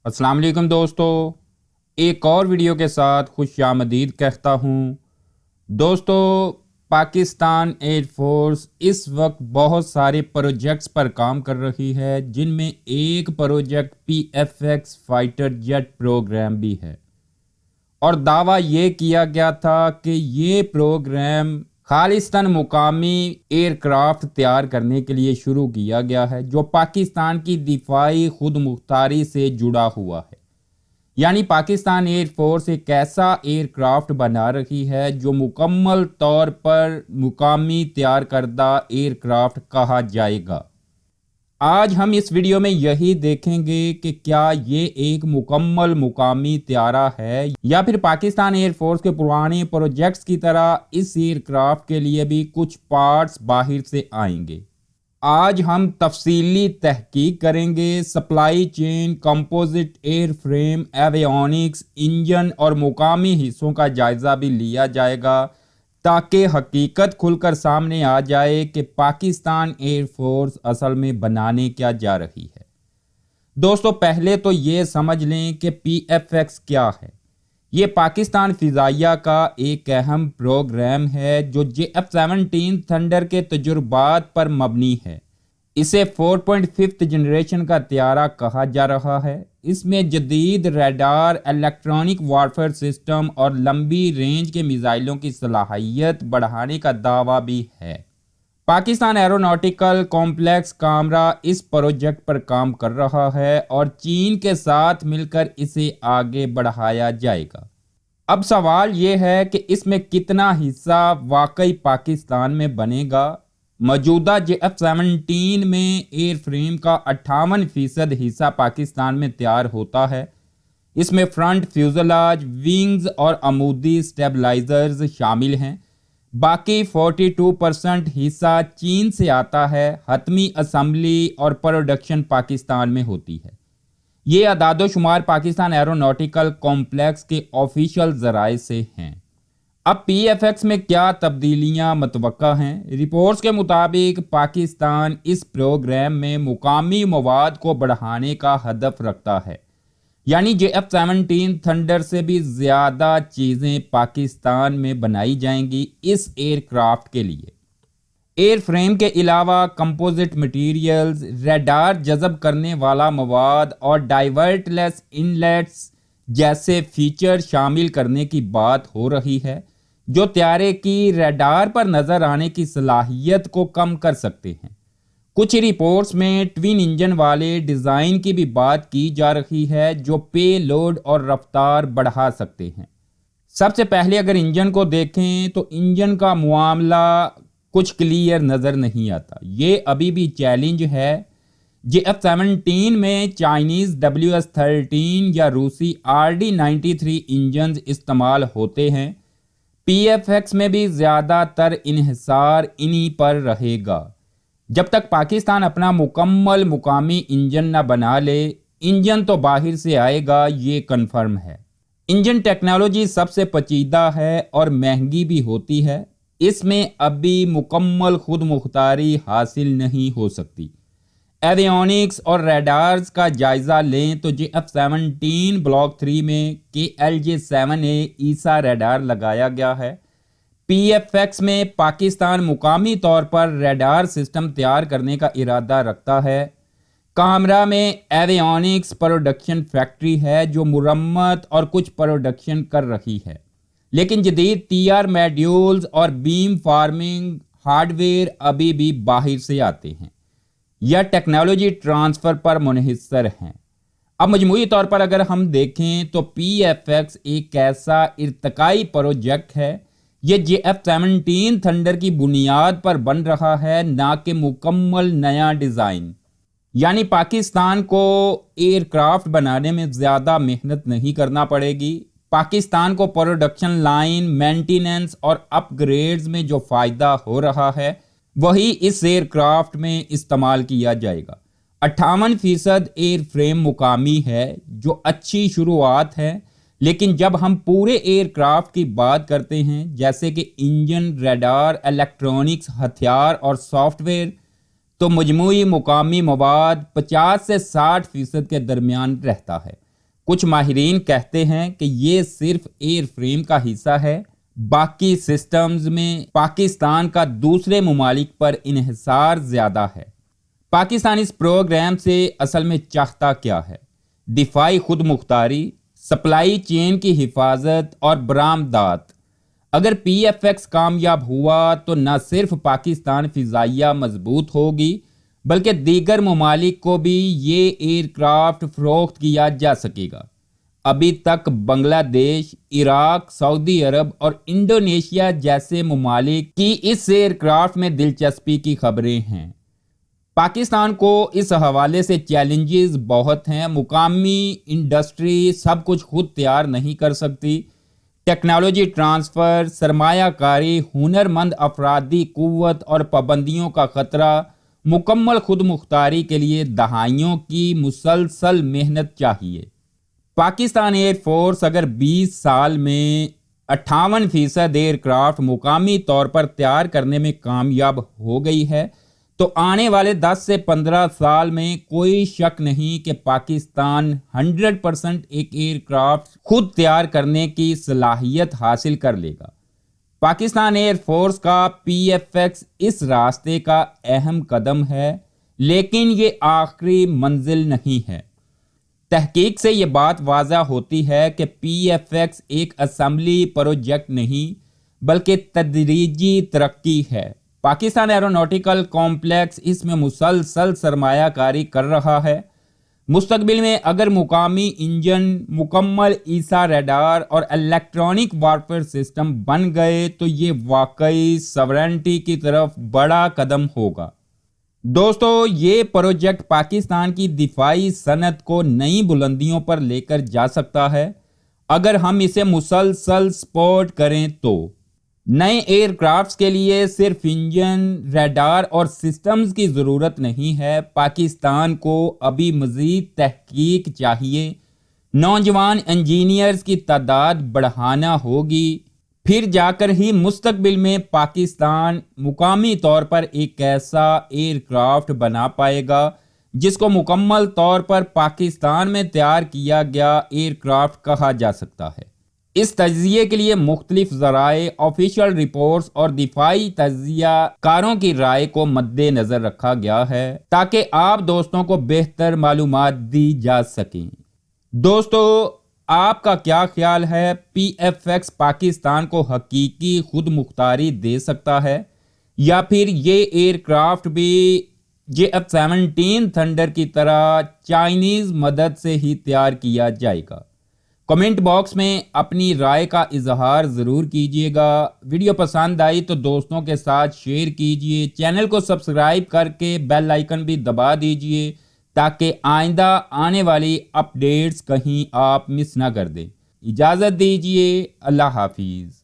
السلام علیکم دوستو، ایک اور ویڈیو کے ساتھ خوش آمدید کہتا ہوں۔ دوستو، پاکستان ایئر فورس اس وقت بہت سارے پروجیکٹس پر کام کر رہی ہے، جن میں ایک project PFX fighter jet programme بھی ہے، اور دعویٰ یہ کیا گیا تھا کہ یہ پروگرام خالصتاً مقامی ایئر کرافٹ تیار کرنے کے لیے شروع کیا گیا ہے، جو پاکستان کی دفاعی خود مختاری سے جڑا ہوا ہے۔ یعنی پاکستان ایئر فورس ایک ایسا ایئر کرافٹ بنا رہی ہے جو مکمل طور پر مقامی تیار کردہ ایئر کرافٹ کہا جائے گا۔ آج ہم اس ویڈیو میں یہی دیکھیں گے کہ کیا یہ ایک مکمل مقامی طیارہ ہے یا پھر پاکستان ایئر فورس کے پرانے پروجیکٹس کی طرح اس ایئر کرافٹ کے لیے بھی کچھ پارٹس باہر سے آئیں گے۔ آج ہم تفصیلی تحقیق کریں گے، supply chain, composite airframe, avionics, engine اور مقامی حصوں کا جائزہ بھی لیا جائے گا، تاکہ حقیقت کھل کر سامنے آ جائے کہ پاکستان ایئر فورس اصل میں بنانے کیا جا رہی ہے۔ دوستو، پہلے تو یہ سمجھ لیں کہ PFX کیا ہے۔ یہ پاکستان فضائیہ کا ایک اہم پروگرام ہے جو JF-17 تھنڈر کے تجربات پر مبنی ہے۔ اسے 4.5 جنریشن کا طیارہ کہا جا رہا ہے۔ اس میں جدید ریڈار، الیکٹرانک وارفیئر سسٹم اور لمبی رینج کے میزائلوں کی صلاحیت بڑھانے کا دعویٰ بھی ہے۔ پاکستان ایروناٹیکل کمپلیکس کامرا اس پروجیکٹ پر کام کر رہا ہے اور چین کے ساتھ مل کر اسے آگے بڑھایا جائے گا۔ اب سوال یہ ہے کہ اس میں کتنا حصہ واقعی پاکستان میں بنے گا۔ موجودہ JF-17 میں ایئر فریم کا 58% حصہ پاکستان میں تیار ہوتا ہے۔ اس میں فرنٹ فیوزلاج، ونگز اور عمودی سٹیبلائزرز شامل ہیں۔ باقی 42% حصہ چین سے آتا ہے۔ حتمی اسمبلی اور پروڈکشن پاکستان میں ہوتی ہے۔ یہ اعداد و شمار پاکستان ایروناٹیکل کمپلیکس کے آفیشیل ذرائع سے ہیں۔ اب PFX میں کیا تبدیلیاں متوقع ہیں؟ رپورٹس کے مطابق پاکستان اس پروگرام میں مقامی مواد کو بڑھانے کا ہدف رکھتا ہے، یعنی JF-17 تھنڈر سے بھی زیادہ چیزیں پاکستان میں بنائی جائیں گی اس ایئر کرافٹ کے لیے۔ ایئر فریم کے علاوہ کمپوزٹ مٹیریلز، ریڈار جذب کرنے والا مواد اور ڈائیورٹ لیس انلیٹس جیسے فیچر شامل کرنے کی بات ہو رہی ہے، جو طیارے کی ریڈار پر نظر آنے کی صلاحیت کو کم کر سکتے ہیں۔ کچھ رپورٹس میں ٹوین انجن والے ڈیزائن کی بھی بات کی جا رہی ہے جو پے لوڈ اور رفتار بڑھا سکتے ہیں۔ سب سے پہلے اگر انجن کو دیکھیں تو انجن کا معاملہ کچھ کلیئر نظر نہیں آتا۔ یہ ابھی بھی چیلنج ہے۔ JF-17 میں چائنیز WS-13 یا روسی RD-93 انجنز استعمال ہوتے ہیں۔ PFX میں بھی زیادہ تر انحصار انہی پر رہے گا۔ جب تک پاکستان اپنا مکمل مقامی انجن نہ بنا لے، انجن تو باہر سے آئے گا، یہ کنفرم ہے۔ انجن ٹیکنالوجی سب سے پیچیدہ ہے اور مہنگی بھی ہوتی ہے۔ اس میں ابھی مکمل خود مختاری حاصل نہیں ہو سکتی۔ ایویونکس اور ریڈارز کا جائزہ لیں تو JF-17 بلاک 3 میں KLJ-7A عیسیٰ ریڈار لگایا گیا ہے۔ PFX میں پاکستان مقامی طور پر ریڈار سسٹم تیار کرنے کا ارادہ رکھتا ہے۔ کامرا میں ایویونکس پروڈکشن فیکٹری ہے جو مرمت اور کچھ پروڈکشن کر رہی ہے، لیکن جدید TR میڈیولز اور بیم فارمنگ ہارڈ ویئر ابھی بھی باہر سے آتے ہیں یا ٹیکنالوجی ٹرانسفر پر منحصر ہیں۔ اب مجموعی طور پر اگر ہم دیکھیں تو PFX ایک ایسا ارتقائی پروجیکٹ ہے۔ یہ JF-17 تھنڈر کی بنیاد پر بن رہا ہے، نہ کہ مکمل نیا ڈیزائن۔ یعنی پاکستان کو ایئر کرافٹ بنانے میں زیادہ محنت نہیں کرنا پڑے گی۔ پاکستان کو پروڈکشن لائن، مینٹیننس اور اپ گریڈز میں جو فائدہ ہو رہا ہے وہی اس ایئر کرافٹ میں استعمال کیا جائے گا۔ 58% ایئر فریم مقامی ہے، جو اچھی شروعات ہے، لیکن جب ہم پورے ایئر کرافٹ کی بات کرتے ہیں، جیسے کہ انجن، ریڈار، الیکٹرونکس، ہتھیار اور سافٹ ویئر، تو مجموعی مقامی مواد 50 سے 60% کے درمیان رہتا ہے۔ کچھ ماہرین کہتے ہیں کہ یہ صرف ایئر فریم کا حصہ ہے، باقی سسٹمز میں پاکستان کا دوسرے ممالک پر انحصار زیادہ ہے۔ پاکستان اس پروگرام سے اصل میں چاہتا کیا ہے؟ دفاعی خود مختاری، سپلائی چین کی حفاظت اور برآمدات۔ اگر پی ایف ایکس کامیاب ہوا تو نہ صرف پاکستان فضائیہ مضبوط ہوگی بلکہ دیگر ممالک کو بھی یہ ایئر کرافٹ فروخت کیا جا سکے گا۔ ابھی تک بنگلہ دیش، عراق، سعودی عرب اور انڈونیشیا جیسے ممالک کی اس ایئر کرافٹ میں دلچسپی کی خبریں ہیں۔ پاکستان کو اس حوالے سے چیلنجز بہت ہیں۔ مقامی انڈسٹری سب کچھ خود تیار نہیں کر سکتی۔ ٹیکنالوجی ٹرانسفر، سرمایہ کاری، ہنرمند افرادی قوت اور پابندیوں کا خطرہ مکمل خود مختاری کے لیے دہائیوں کی مسلسل محنت چاہیے۔ پاکستان ایئر فورس اگر 20 سال میں 58% ایئر کرافٹ مقامی طور پر تیار کرنے میں کامیاب ہو گئی ہے تو آنے والے 10 سے 15 سال میں کوئی شک نہیں کہ پاکستان 100% ایک ایئر کرافٹ خود تیار کرنے کی صلاحیت حاصل کر لے گا۔ پاکستان ایئر فورس کا پی ایف ایکس اس راستے کا اہم قدم ہے، لیکن یہ آخری منزل نہیں ہے۔ تحقیق سے یہ بات واضح ہوتی ہے کہ پی ایف ایکس ایک اسمبلی پروجیکٹ نہیں بلکہ تدریجی ترقی ہے۔ پاکستان ایروناٹیکل کمپلیکس اس میں مسلسل سرمایہ کاری کر رہا ہے۔ مستقبل میں اگر مقامی انجن، مکمل ایسا ریڈار اور الیکٹرانک وارفیئر سسٹم بن گئے تو یہ واقعی ساورنٹی کی طرف بڑا قدم ہوگا۔ دوستو، یہ پروجیکٹ پاکستان کی دفاعی صنعت کو نئی بلندیوں پر لے کر جا سکتا ہے اگر ہم اسے مسلسل سپورٹ کریں تو۔ نئے ایئر کرافٹس کے لیے صرف انجن، ریڈار اور سسٹمز کی ضرورت نہیں ہے۔ پاکستان کو ابھی مزید تحقیق چاہیے، نوجوان انجینئرز کی تعداد بڑھانا ہوگی، پھر جا کر ہی مستقبل میں پاکستان مقامی طور پر ایک ایسا ایئر کرافٹ بنا پائے گا جس کو مکمل طور پر پاکستان میں تیار کیا گیا ایئر کرافٹ کہا جا سکتا ہے۔ اس تجزیے کے لیے مختلف ذرائع، آفیشیل رپورٹس اور دفاعی تجزیہ کاروں کی رائے کو مد نظر رکھا گیا ہے تاکہ آپ دوستوں کو بہتر معلومات دی جا سکیں۔ دوستو، آپ کا کیا خیال ہے؟ پی ایف ایکس پاکستان کو حقیقی خود مختاری دے سکتا ہے یا پھر یہ ایئر کرافٹ بھی JF-17 تھنڈر کی طرح چائنیز مدد سے ہی تیار کیا جائے گا؟ کمنٹ باکس میں اپنی رائے کا اظہار ضرور کیجیے گا۔ ویڈیو پسند آئی تو دوستوں کے ساتھ شیئر کیجیے، چینل کو سبسکرائب کر کے بیل آئیکن بھی دبا دیجیے تاکہ آئندہ آنے والی اپڈیٹس کہیں آپ مس نہ کر دیں۔ اجازت دیجیے، اللہ حافظ۔